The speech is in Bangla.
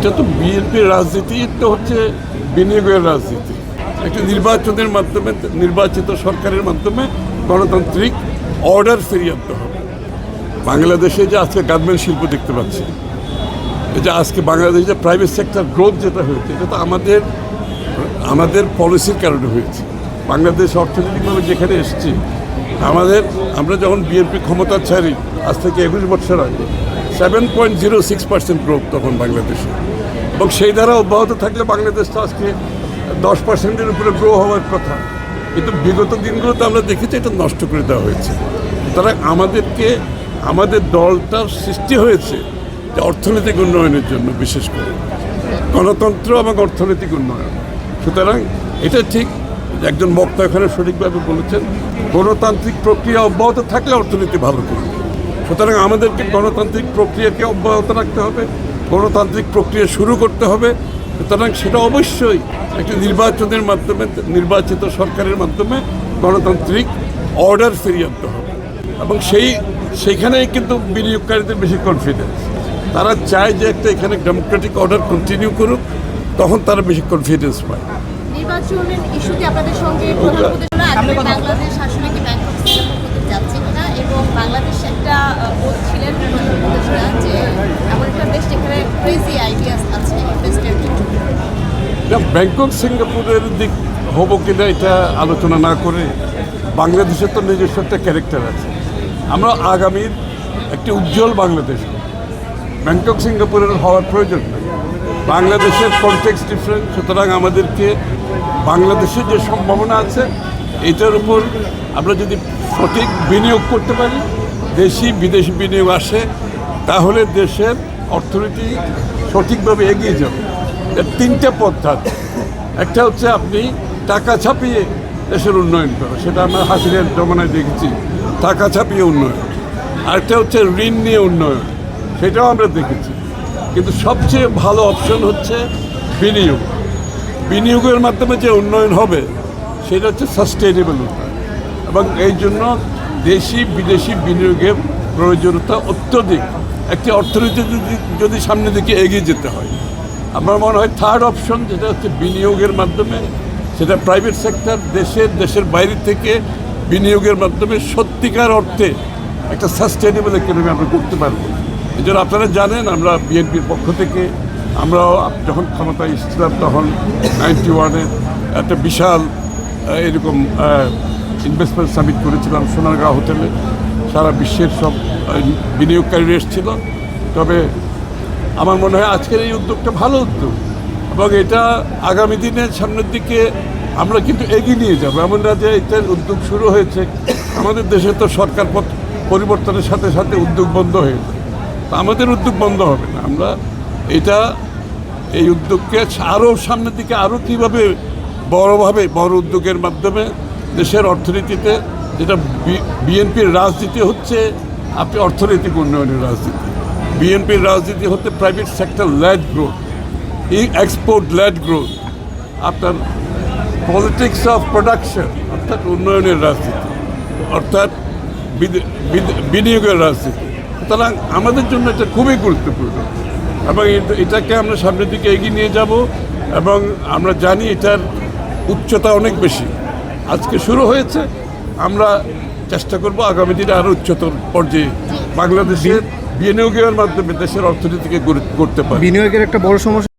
এটা তো বিএনপির রাজনীতি, তো হচ্ছে বিনিয়োগের রাজনীতি। একটা নির্বাচনের মাধ্যমে, নির্বাচিত সরকারের মাধ্যমে গণতান্ত্রিক অর্ডার ফিরিয়ে আনতে হবে। বাংলাদেশে যে আজকে গার্মেন্ট শিল্প দেখতে পাচ্ছি, এই যে আজকে বাংলাদেশে যে প্রাইভেট সেক্টর গ্রোথ যেটা হয়েছে, এটা তো আমাদের পলিসির কারণে হয়েছে। বাংলাদেশ অর্থনৈতিকভাবে যেখানে এসেছি, আমরা যখন বিএনপি ক্ষমতা ছাড়ি আজ থেকে 21 বছর আগে 7.06% গ্রোথ তখন বাংলাদেশে, এবং সেই দ্বারা অব্যাহত থাকলে বাংলাদেশ তো আজকে 10%-এর উপরে গ্রো হওয়ার কথা। কিন্তু বিগত দিনগুলোতে আমরা দেখেছি এটা নষ্ট করে দেওয়া হয়েছে। সুতরাং আমাদের দলটার সৃষ্টি হয়েছে যে অর্থনৈতিক উন্নয়নের জন্য, বিশেষ করে গণতন্ত্র এবং অর্থনৈতিক উন্নয়ন। সুতরাং এটা ঠিক, একজন বক্তা এখানে সঠিকভাবে বলেছেন, গণতান্ত্রিক প্রক্রিয়া অব্যাহত থাকলে অর্থনীতি ভালো করবে। সুতরাং আমাদেরকে গণতান্ত্রিক প্রক্রিয়াকে অব্যাহত রাখতে হবে, গণতান্ত্রিক প্রক্রিয়া শুরু করতে হবে। সুতরাং সেটা অবশ্যই একটি নির্বাচনের মাধ্যমে, নির্বাচিত সরকারের মাধ্যমে গণতান্ত্রিক অর্ডার ফিরিয়ে আনতে হবে। এবং সেইখানেই কিন্তু বিনিয়োগকারীদের বেশি কনফিডেন্স। তারা চায় যে একটা এখানে ডেমোক্রেটিক অর্ডার কন্টিনিউ করুক, তখন তারা বেশি কনফিডেন্স পায়। নির্বাচনের ইস্যুতে আপনাদের সঙ্গে বাংলাদেশ আসলে কি ব্যাংকক করতে যাচ্ছে কিনা, এবং বাংলাদেশ একটা বলছিলেন যে এমন একটা দেশ যেখানে ক্রেজি আইডিয়াস আছে ইনভেস্টের জন্য। ব্যাংকক সিঙ্গাপুরের দিক হবো কিনা এটা আলোচনা না করে, বাংলাদেশের তো নিজস্ব একটা ক্যারেক্টার আছে। আমরা আগামীর একটি উজ্জ্বল বাংলাদেশ, ব্যাংকক সিঙ্গাপুরের হওয়ার প্রয়োজন নেই। বাংলাদেশের কনটেক্সট ডিফারেন্ট। সুতরাং আমাদেরকে বাংলাদেশের যে সম্ভাবনা আছে এটার উপর আমরা যদি সঠিক বিনিয়োগ করতে পারি, দেশি বিদেশি বিনিয়োগ আসে, তাহলে দেশের অর্থনীতি সঠিকভাবে এগিয়ে যাবে। এর তিনটে পথ আছে। একটা হচ্ছে আপনি টাকা ছাপিয়ে দেশের উন্নয়ন করা, সেটা আমরা হাসিনের জমানায় দেখেছি, টাকা ছাপিয়ে উন্নয়ন। আরেকটা হচ্ছে ঋণ নিয়ে উন্নয়ন, সেটাও আমরা দেখেছি। কিন্তু সবচেয়ে ভালো অপশন হচ্ছে বিনিয়োগ। বিনিয়োগের মাধ্যমে যে উন্নয়ন হবে সেটা হচ্ছে সাস্টেইনেবল উন্নয়ন, এবং এই জন্য দেশি বিদেশি বিনিয়োগের প্রয়োজনীয়তা অত্যধিক। একটি অর্থনীতি যদি সামনের দিকে এগিয়ে যেতে হয়, আমার মনে হয় থার্ড অপশন যেটা হচ্ছে বিনিয়োগের মাধ্যমে, সেটা প্রাইভেট সেক্টর দেশের বাইরে থেকে বিনিয়োগের মাধ্যমে সত্যিকার অর্থে একটা সাস্টেইনেবল ইকোনমি আমরা করতে পারবো। এই জন্য আপনারা জানেন, আমরা বিএনপির পক্ষ থেকে আমরাও যখন ক্ষমতায় এসেছিলাম তখন 91-এ একটা বিশাল এরকম ইনভেস্টমেন্ট সামিট করেছিলাম সোনারগাঁও হোটেলে। সারা বিশ্বের সব বিনিয়োগকারীরা এসেছিল। তবে আমার মনে হয় আজকের এই উদ্যোগটা ভালো উদ্যোগ, এবং এটা আগামী দিনের সামনের দিকে আমরা কিন্তু এগিয়ে নিয়ে যাবো। এমন না যে এটার উদ্যোগ শুরু হয়েছে, আমাদের দেশে তো সরকার পরিবর্তনের সাথে সাথে উদ্যোগ বন্ধ হয়ে যায়। তা আমাদের উদ্যোগ বন্ধ হবে না। আমরা এই উদ্যোগকে আরও সামনের দিকে আরও কীভাবে বড় উদ্যোগের মাধ্যমে দেশের অর্থনীতিতে, যেটা বিএনপির রাজনীতি হচ্ছে আপনি অর্থনৈতিক উন্নয়নের রাজনীতি, বিএনপির রাজনীতি হচ্ছে private sector led growth, export led growth, আপনার পলিটিক্স অফ প্রোডাকশন অর্থাৎ উন্নয়নের রাজনীতি, অর্থাৎ বিনিয়োগের রাজনীতি। সুতরাং আমাদের জন্য এটা খুবই গুরুত্বপূর্ণ, এবং এটাকে আমরা সামনের দিকে এগিয়ে নিয়ে যাব। এবং আমরা জানি এটার উচ্চতা অনেক বেশি। আজকে শুরু হয়েছে, আমরা চেষ্টা করব আগামী দিনে আরও উচ্চতর পর্যায়ে বাংলাদেশের বিনিয়োগের মাধ্যমে দেশের অর্থনীতিকে গড়তে পারে। বিনিয়োগের একটা বড় সমস্যা